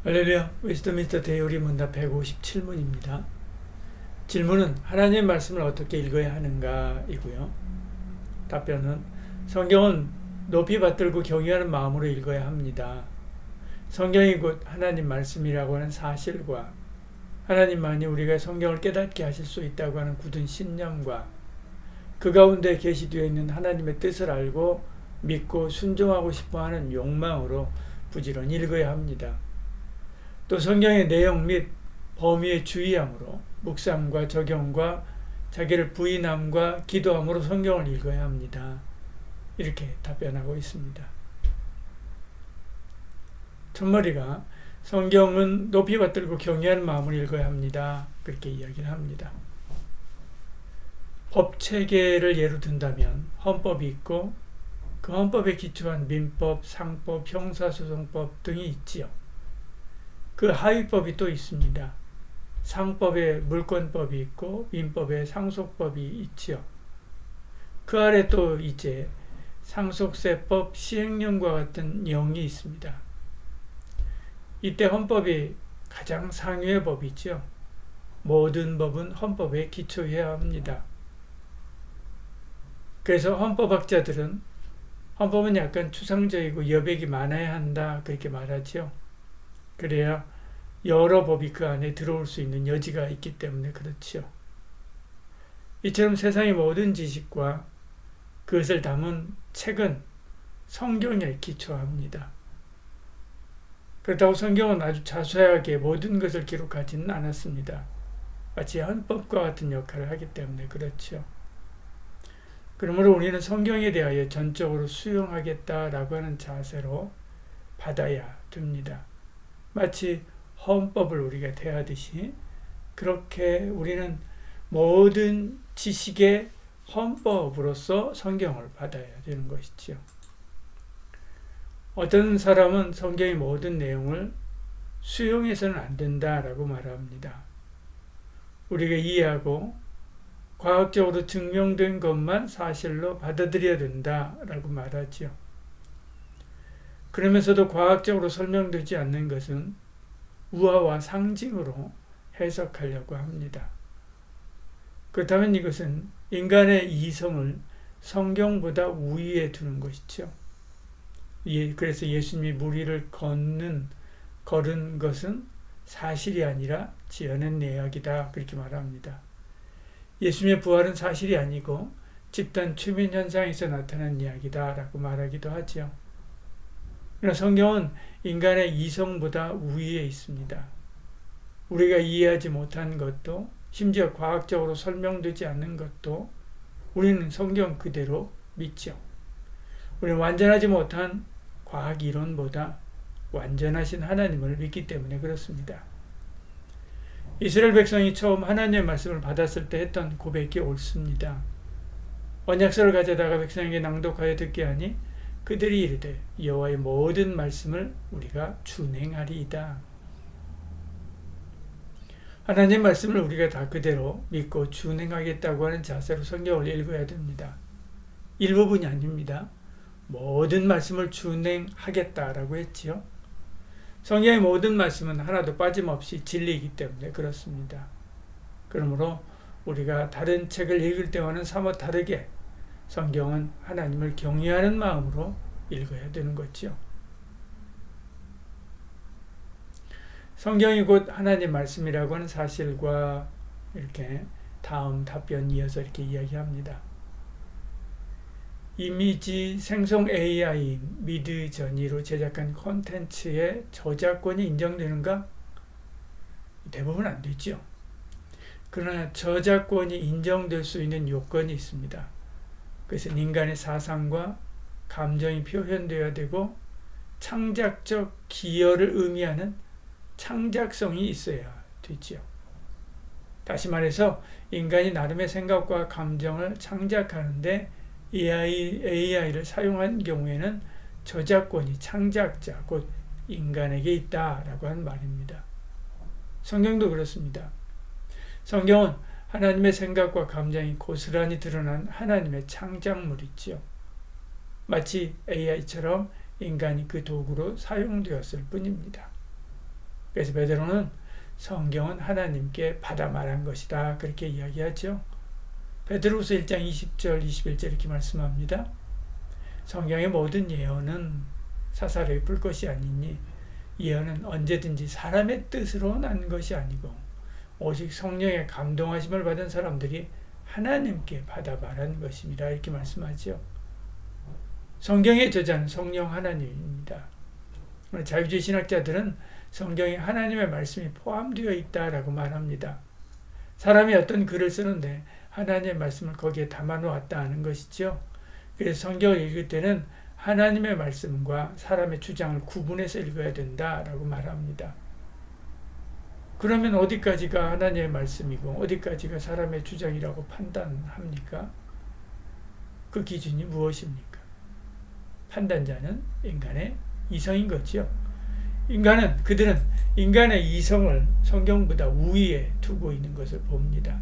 할렐루야, 웨스트민스터 대요리 문답 157문입니다. 질문은 하나님의 말씀을 어떻게 읽어야 하는가 이고요. 답변은 성경은 높이 받들고 경외하는 마음으로 읽어야 합니다. 성경이 곧 하나님 말씀이라고 하는 사실과 하나님만이 우리가 성경을 깨닫게 하실 수 있다고 하는 굳은 신념과 그 가운데 계시되어 있는 하나님의 뜻을 알고 믿고 순종하고 싶어하는 욕망으로 부지런히 읽어야 합니다. 또 성경의 내용 및 범위에 주의함으로 묵상과 적용과 자기를 부인함과 기도함으로 성경을 읽어야 합니다. 이렇게 답변하고 있습니다. 첫머리가 성경은 높이 받들고 경외하는 마음으로 읽어야 합니다. 그렇게 이야기를 합니다. 법체계를 예로 든다면 헌법이 있고 그 헌법에 기초한 민법, 상법, 형사소송법 등이 있지요. 그 하위법이 또 있습니다. 상법에 물권법이 있고 민법에 상속법이 있지요. 그 아래 또 이제 상속세법, 시행령과 같은령이 있습니다. 이때 헌법이 가장 상위의 법이죠. 모든 법은 헌법에 기초해야 합니다. 그래서 헌법학자들은 헌법은 약간 추상적이고 여백이 많아야 한다 그렇게 말하죠. 그래야 여러 법이 그 안에 들어올 수 있는 여지가 있기 때문에 그렇지요. 이처럼 세상의 모든 지식과 그것을 담은 책은 성경에 기초합니다. 그렇다고 성경은 아주 자세하게 모든 것을 기록하지는 않았습니다. 마치 헌법과 같은 역할을 하기 때문에 그렇죠. 그러므로 우리는 성경에 대하여 전적으로 수용하겠다라고 하는 자세로 받아야 됩니다. 마치 헌법을 우리가 대하듯이 그렇게 우리는 모든 지식의 헌법으로서 성경을 받아야 되는 것이지요. 어떤 사람은 성경의 모든 내용을 수용해서는 안 된다라고 말합니다. 우리가 이해하고 과학적으로 증명된 것만 사실로 받아들여야 된다라고 말하지요. 그러면서도 과학적으로 설명되지 않는 것은 우화와 상징으로 해석하려고 합니다. 그렇다면 이것은 인간의 이성을 성경보다 우위에 두는 것이죠. 그래서 예수님이 무리를 걸은 것은 사실이 아니라 지어낸 이야기다 그렇게 말합니다. 예수님의 부활은 사실이 아니고 집단 최면 현상에서 나타난 이야기다라고 말하기도 하죠. 그러나 성경은 인간의 이성보다 우위에 있습니다. 우리가 이해하지 못한 것도 심지어 과학적으로 설명되지 않는 것도 우리는 성경 그대로 믿죠. 우리는 완전하지 못한 과학 이론보다 완전하신 하나님을 믿기 때문에 그렇습니다. 이스라엘 백성이 처음 하나님의 말씀을 받았을 때 했던 고백이 옳습니다. 언약서를 가져다가 백성에게 낭독하여 듣게 하니 그들이 이르되 여호와의 모든 말씀을 우리가 준행하리이다. 하나님 말씀을 우리가 다 그대로 믿고 준행하겠다고 하는 자세로 성경을 읽어야 됩니다. 일부분이 아닙니다. 모든 말씀을 준행하겠다라고 했지요. 성경의 모든 말씀은 하나도 빠짐없이 진리이기 때문에 그렇습니다. 그러므로 우리가 다른 책을 읽을 때와는 사뭇 다르게 성경은 하나님을 경외하는 마음으로 읽어야 되는 거죠. 성경이 곧 하나님 말씀이라고 하는 사실과 이렇게 다음 답변 이어서 이렇게 이야기합니다. 이미지 생성 AI 미드저니로 제작한 콘텐츠의 저작권이 인정되는가? 대부분 안 되죠. 그러나 저작권이 인정될 수 있는 요건이 있습니다. 그것은 인간의 사상과 감정이 표현되어야 되고 창작적 기여를 의미하는 창작성이 있어야 되지요. 다시 말해서 인간이 나름의 생각과 감정을 창작하는데 AI를 사용한 경우에는 저작권이 창작자, 곧 인간에게 있다라고 하는 말입니다. 성경도 그렇습니다. 성경은 하나님의 생각과 감정이 고스란히 드러난 하나님의 창작물이지요. 마치 AI처럼 인간이 그 도구로 사용되었을 뿐입니다. 그래서 베드로는 성경은 하나님께 받아 말한 것이다 그렇게 이야기하죠. 베드로후서 1장 20절 21절 이렇게 말씀합니다. 성경의 모든 예언은 사사로이 불 것이 아니니 예언은 언제든지 사람의 뜻으로 난 것이 아니고 오직 성령의 감동하심을 받은 사람들이 하나님께 받아 말한 것입니다. 이렇게 말씀하죠. 성경의 저자는 성령 하나님입니다. 자유주의 신학자들은 성경에 하나님의 말씀이 포함되어 있다라고 말합니다. 사람이 어떤 글을 쓰는데 하나님의 말씀을 거기에 담아놓았다 하는 것이죠. 그래서 성경을 읽을 때는 하나님의 말씀과 사람의 주장을 구분해서 읽어야 된다라고 말합니다. 그러면 어디까지가 하나님의 말씀이고 어디까지가 사람의 주장이라고 판단합니까? 그 기준이 무엇입니까? 판단자는 인간의 이성인 거죠. 그들은 인간의 이성을 성경보다 우위에 두고 있는 것을 봅니다.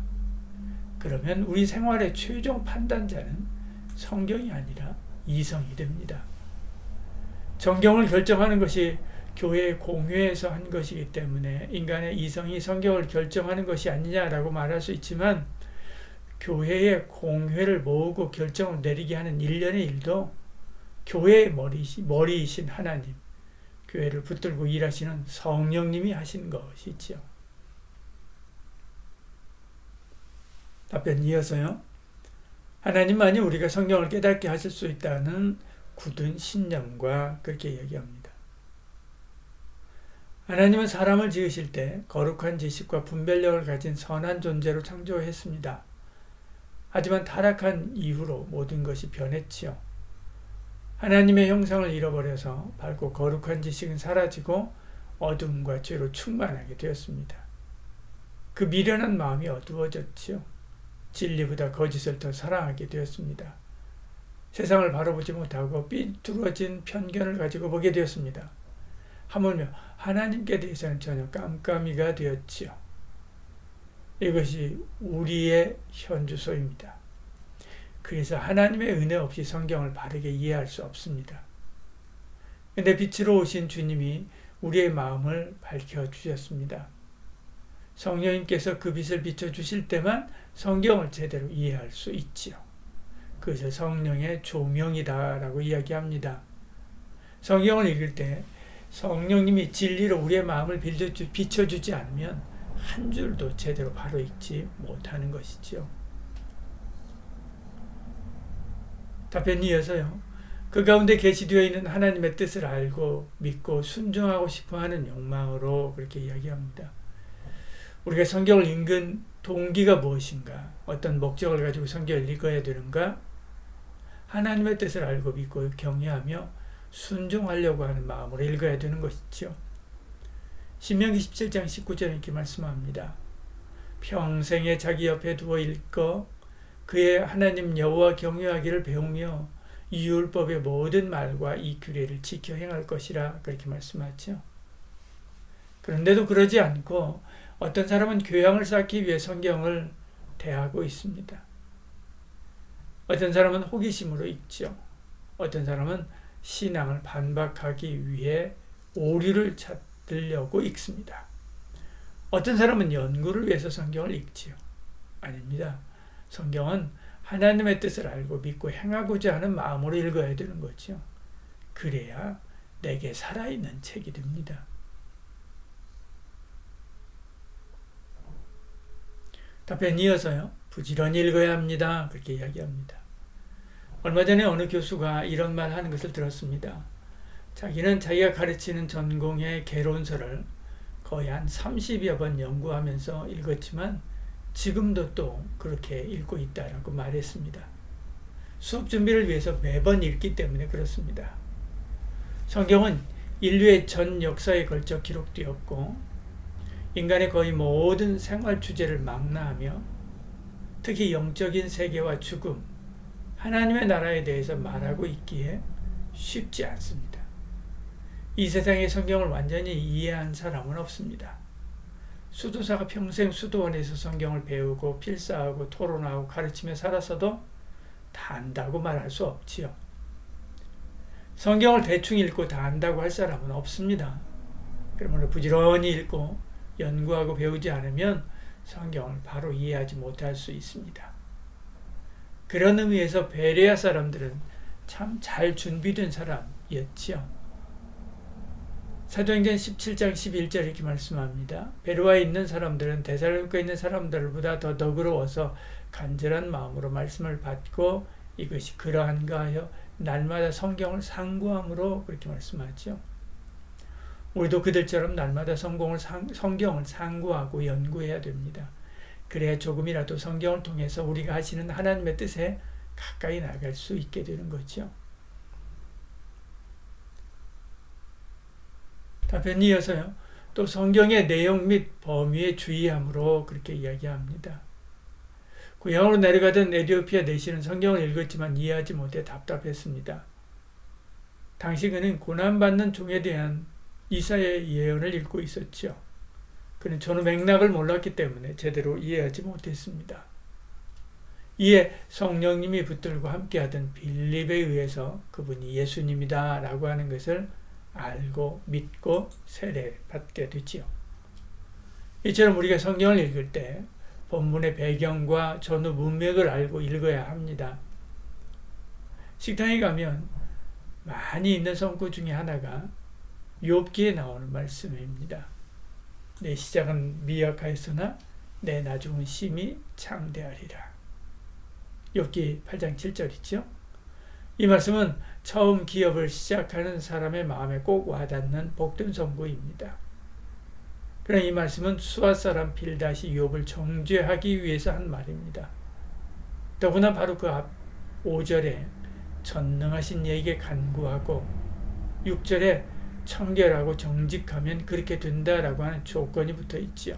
그러면 우리 생활의 최종 판단자는 성경이 아니라 이성이 됩니다. 성경을 결정하는 것이 교회의 공회에서 한 것이기 때문에 인간의 이성이 성경을 결정하는 것이 아니냐라고 말할 수 있지만 교회의 공회를 모으고 결정을 내리게 하는 일련의 일도 교회의 머리이신 하나님, 교회를 붙들고 일하시는 성령님이 하신 것이지요. 답변 이어서요. 하나님만이 우리가 성경을 깨닫게 하실 수 있다는 굳은 신념과 그렇게 얘기합니다. 하나님은 사람을 지으실 때 거룩한 지식과 분별력을 가진 선한 존재로 창조했습니다. 하지만 타락한 이후로 모든 것이 변했지요. 하나님의 형상을 잃어버려서 밝고 거룩한 지식은 사라지고 어둠과 죄로 충만하게 되었습니다. 그 미련한 마음이 어두워졌지요. 진리보다 거짓을 더 사랑하게 되었습니다. 세상을 바라보지 못하고 삐뚤어진 편견을 가지고 보게 되었습니다. 하물며 하나님께 대해서는 전혀 깜깜이가 되었지요. 이것이 우리의 현주소입니다. 그래서 하나님의 은혜 없이 성경을 바르게 이해할 수 없습니다. 근데 빛으로 오신 주님이 우리의 마음을 밝혀주셨습니다. 성령님께서 그 빛을 비춰주실 때만 성경을 제대로 이해할 수 있지요. 그것을 성령의 조명이다라고 이야기합니다. 성경을 읽을 때 성령님이 진리로 우리의 마음을 비춰주지 않으면 한 줄도 제대로 바로 읽지 못하는 것이지요. 답변이 이어서요. 그 가운데 계시되어 있는 하나님의 뜻을 알고 믿고 순종하고 싶어하는 욕망으로 그렇게 이야기합니다. 우리가 성경을 읽은 동기가 무엇인가? 어떤 목적을 가지고 성경을 읽어야 되는가? 하나님의 뜻을 알고 믿고 경외하며 순종하려고 하는 마음으로 읽어야 되는 것이죠. 신명기 17장 19절에 이렇게 말씀합니다. 평생에 자기 옆에 두어 읽고 그의 하나님 여호와 경외하기를 배우며 이 율법의 모든 말과 이 규례를 지켜 행할 것이라 그렇게 말씀하죠. 그런데도 그러지 않고 어떤 사람은 교양을 쌓기 위해 성경을 대하고 있습니다. 어떤 사람은 호기심으로 읽죠. 어떤 사람은 신앙을 반박하기 위해 오류를 찾으려고 읽습니다. 어떤 사람은 연구를 위해서 성경을 읽지요. 아닙니다. 성경은 하나님의 뜻을 알고 믿고 행하고자 하는 마음으로 읽어야 되는 거죠. 그래야 내게 살아있는 책이 됩니다. 답변 이어서요. 부지런히 읽어야 합니다. 그렇게 이야기합니다. 얼마 전에 어느 교수가 이런 말 하는 것을 들었습니다. 자기는 자기가 가르치는 전공의 개론서를 거의 한 30여 번 연구하면서 읽었지만 지금도 또 그렇게 읽고 있다라고 말했습니다. 수업 준비를 위해서 매번 읽기 때문에 그렇습니다. 성경은 인류의 전 역사에 걸쳐 기록되었고 인간의 거의 모든 생활 주제를 망라하며 특히 영적인 세계와 죽음, 하나님의 나라에 대해서 말하고 있기에 쉽지 않습니다. 이 세상의 성경을 완전히 이해한 사람은 없습니다. 수도사가 평생 수도원에서 성경을 배우고 필사하고 토론하고 가르치며 살았어도 다 안다고 말할 수 없지요. 성경을 대충 읽고 다 안다고 할 사람은 없습니다. 그러므로 부지런히 읽고 연구하고 배우지 않으면 성경을 바로 이해하지 못할 수 있습니다. 그런 의미에서 베레아 사람들은 참 잘 준비된 사람이었지요. 사도행전 17장 11절 이렇게 말씀합니다. 베로아에 있는 사람들은 데살로니가에 있는 사람들보다 더 너그러워서 간절한 마음으로 말씀을 받고 이것이 그러한가 하여 날마다 성경을 상고함으로 그렇게 말씀하죠. 우리도 그들처럼 날마다 성경을 상고하고 연구해야 됩니다. 그래야 조금이라도 성경을 통해서 우리가 하시는 하나님의 뜻에 가까이 나갈 수 있게 되는 거죠. 답변이 이어서요. 또 성경의 내용 및 범위에 주의함으로 그렇게 이야기합니다. 고향으로 내려가던 에티오피아 내시는 성경을 읽었지만 이해하지 못해 답답했습니다. 당시 그는 고난받는 종에 대한 이사야의 예언을 읽고 있었죠. 그는 전후 맥락을 몰랐기 때문에 제대로 이해하지 못했습니다. 이에 성령님이 붙들고 함께하던 빌립에 의해서 그분이 예수님이다 라고 하는 것을 알고 믿고 세례받게 되지요. 이처럼 우리가 성경을 읽을 때 본문의 배경과 전후 문맥을 알고 읽어야 합니다. 식당에 가면 많이 있는 성구 중에 하나가 욥기에 나오는 말씀입니다. 내 시작은 미약하였으나 내 나중은 심히 창대하리라. 욥기 8장 7절이죠. 이 말씀은 처음 기업을 시작하는 사람의 마음에 꼭 와닿는 복된 선고입니다. 그러나 이 말씀은 수앗 사람 빌닷이 욥을 정죄하기 위해서 한 말입니다. 더구나 바로 그 앞 5절에 전능하신 이에게 간구하고 6절에 청결하고 정직하면 그렇게 된다라고 하는 조건이 붙어 있지요.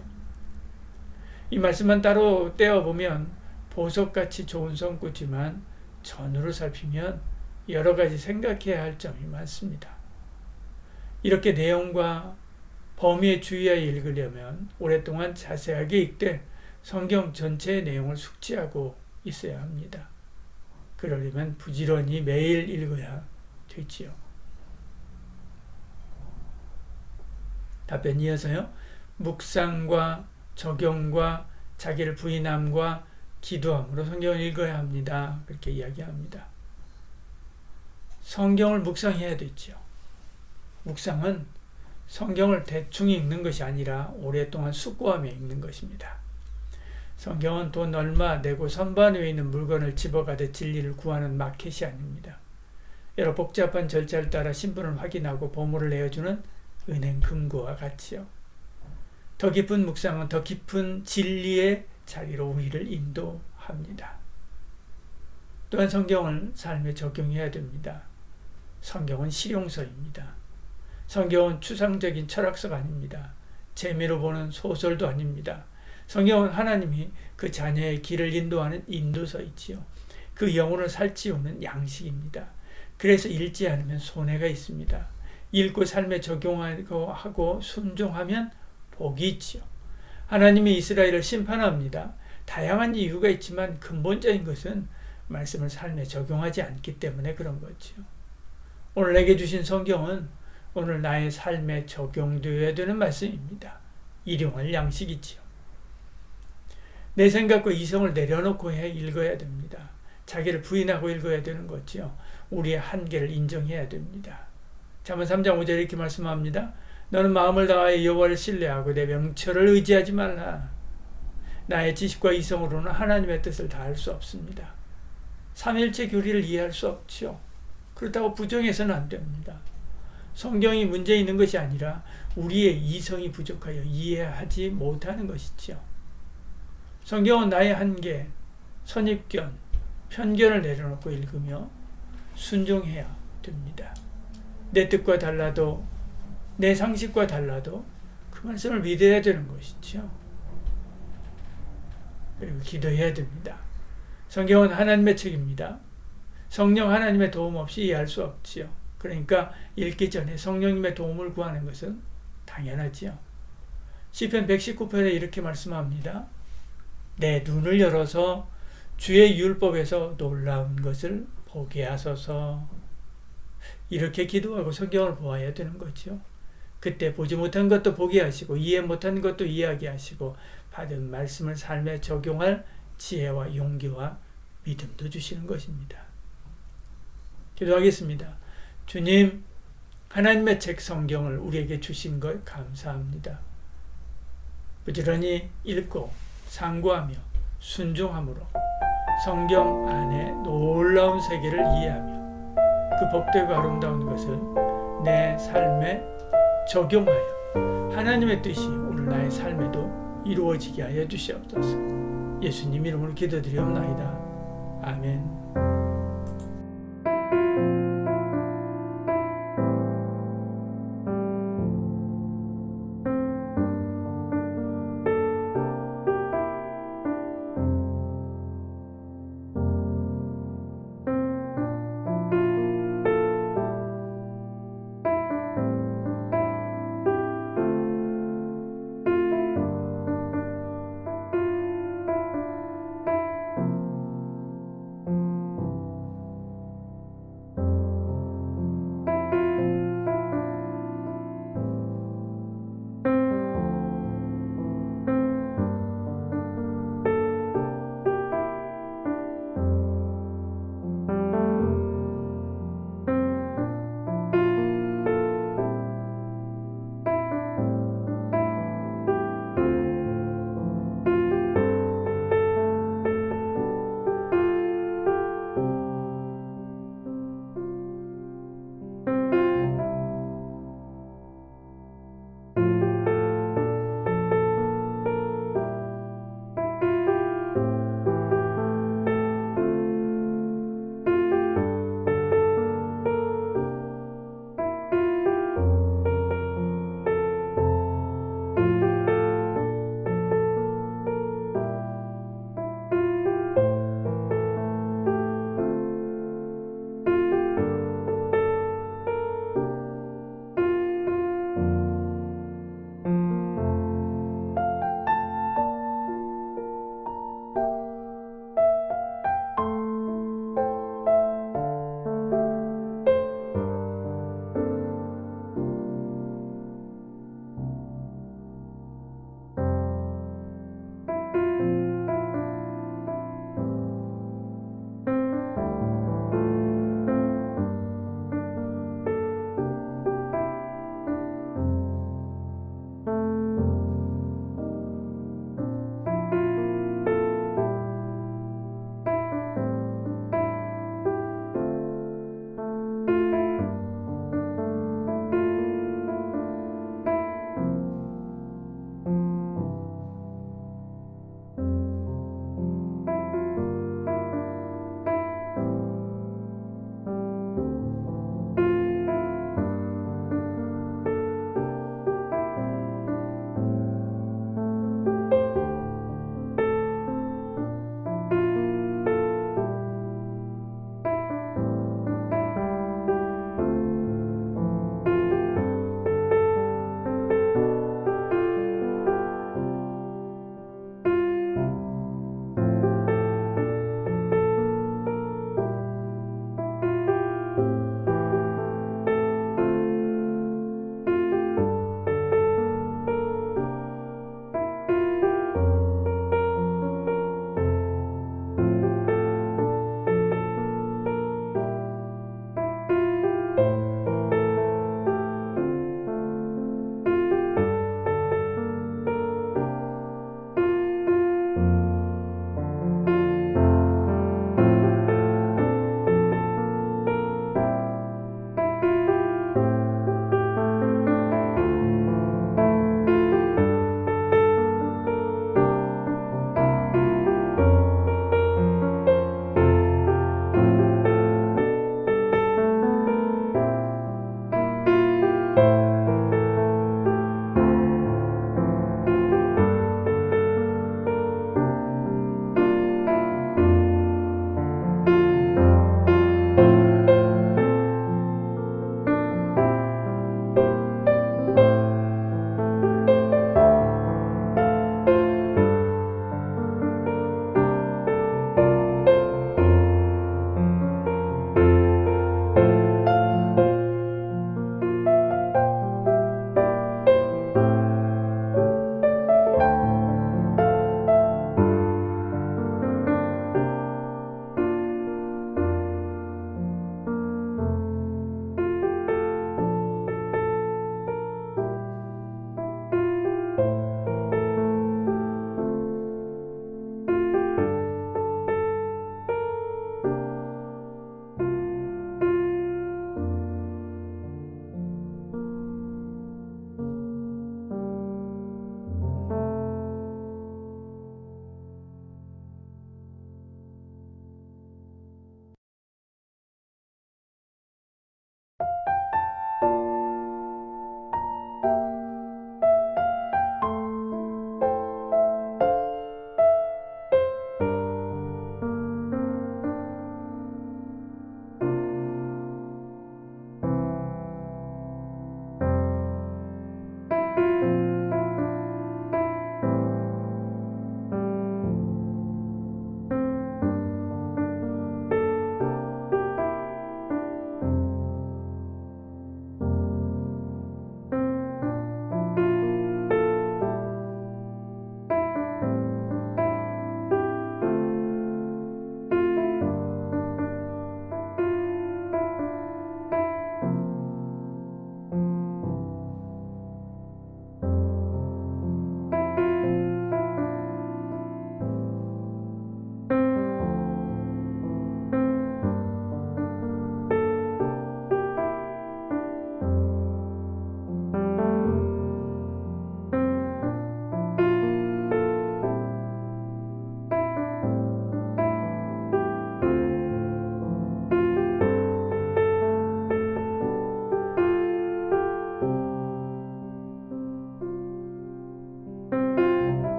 이 말씀만 따로 떼어보면 보석같이 좋은 성구지만 전후로 살피면 여러 가지 생각해야 할 점이 많습니다. 이렇게 내용과 범위에 주의하여 읽으려면 오랫동안 자세하게 읽되 성경 전체의 내용을 숙지하고 있어야 합니다. 그러려면 부지런히 매일 읽어야 되지요. 답변 이어서요. 묵상과 적용과 자기를 부인함과 기도함으로 성경을 읽어야 합니다. 그렇게 이야기합니다. 성경을 묵상해야 되죠. 묵상은 성경을 대충 읽는 것이 아니라 오랫동안 숙고하며 읽는 것입니다. 성경은 돈 얼마 내고 선반 위에 있는 물건을 집어가듯 진리를 구하는 마켓이 아닙니다. 여러 복잡한 절차를 따라 신분을 확인하고 보물을 내어주는 은행 금고와 같이요. 더 깊은 묵상은 더 깊은 진리의 자리로 우리를 인도합니다. 또한 성경을 삶에 적용해야 됩니다. 성경은 실용서입니다. 성경은 추상적인 철학서가 아닙니다. 재미로 보는 소설도 아닙니다. 성경은 하나님이 그 자녀의 길을 인도하는 인도서이지요. 그 영혼을 살찌우는 양식입니다. 그래서 읽지 않으면 손해가 있습니다. 읽고 삶에 적용하고 순종하면 복이 있지요. 하나님이 이스라엘을 심판합니다. 다양한 이유가 있지만 근본적인 것은 말씀을 삶에 적용하지 않기 때문에 그런 거죠. 오늘 내게 주신 성경은 오늘 나의 삶에 적용되어야 되는 말씀입니다. 일용할 양식이지요. 내 생각과 이성을 내려놓고 읽어야 됩니다. 자기를 부인하고 읽어야 되는 거지요. 우리의 한계를 인정해야 됩니다. 잠언 3장 5절 이렇게 말씀합니다. 너는 마음을 다하여 여호와를 신뢰하고 내 명철을 의지하지 말라. 나의 지식과 이성으로는 하나님의 뜻을 다할 수 없습니다. 삼일체 교리를 이해할 수 없죠. 그렇다고 부정해서는 안 됩니다. 성경이 문제 있는 것이 아니라 우리의 이성이 부족하여 이해하지 못하는 것이지요. 성경은 나의 한계, 선입견, 편견을 내려놓고 읽으며 순종해야 됩니다. 내 뜻과 달라도 내 상식과 달라도 그 말씀을 믿어야 되는 것이죠. 그리고 기도해야 됩니다. 성경은 하나님의 책입니다. 성령 하나님의 도움 없이 이해할 수 없지요. 그러니까 읽기 전에 성령님의 도움을 구하는 것은 당연하지요. 시편 119편에 이렇게 말씀합니다. 내 눈을 열어서 주의 율법에서 놀라운 것을 보게 하소서. 이렇게 기도하고 성경을 보아야 되는 거죠. 그때 보지 못한 것도 보게 하시고 이해 못한 것도 이해하게 하시고 받은 말씀을 삶에 적용할 지혜와 용기와 믿음도 주시는 것입니다. 기도하겠습니다. 주님, 하나님의 책 성경을 우리에게 주신 것 감사합니다. 부지런히 읽고 상고하며 순종함으로 성경 안에 놀라운 세계를 이해하며 그 복되고 아름다운 것을 내 삶에 적용하여 하나님의 뜻이 오늘 나의 삶에도 이루어지게 하여 주시옵소서. 예수님 이름으로 기도드리옵나이다. 아멘.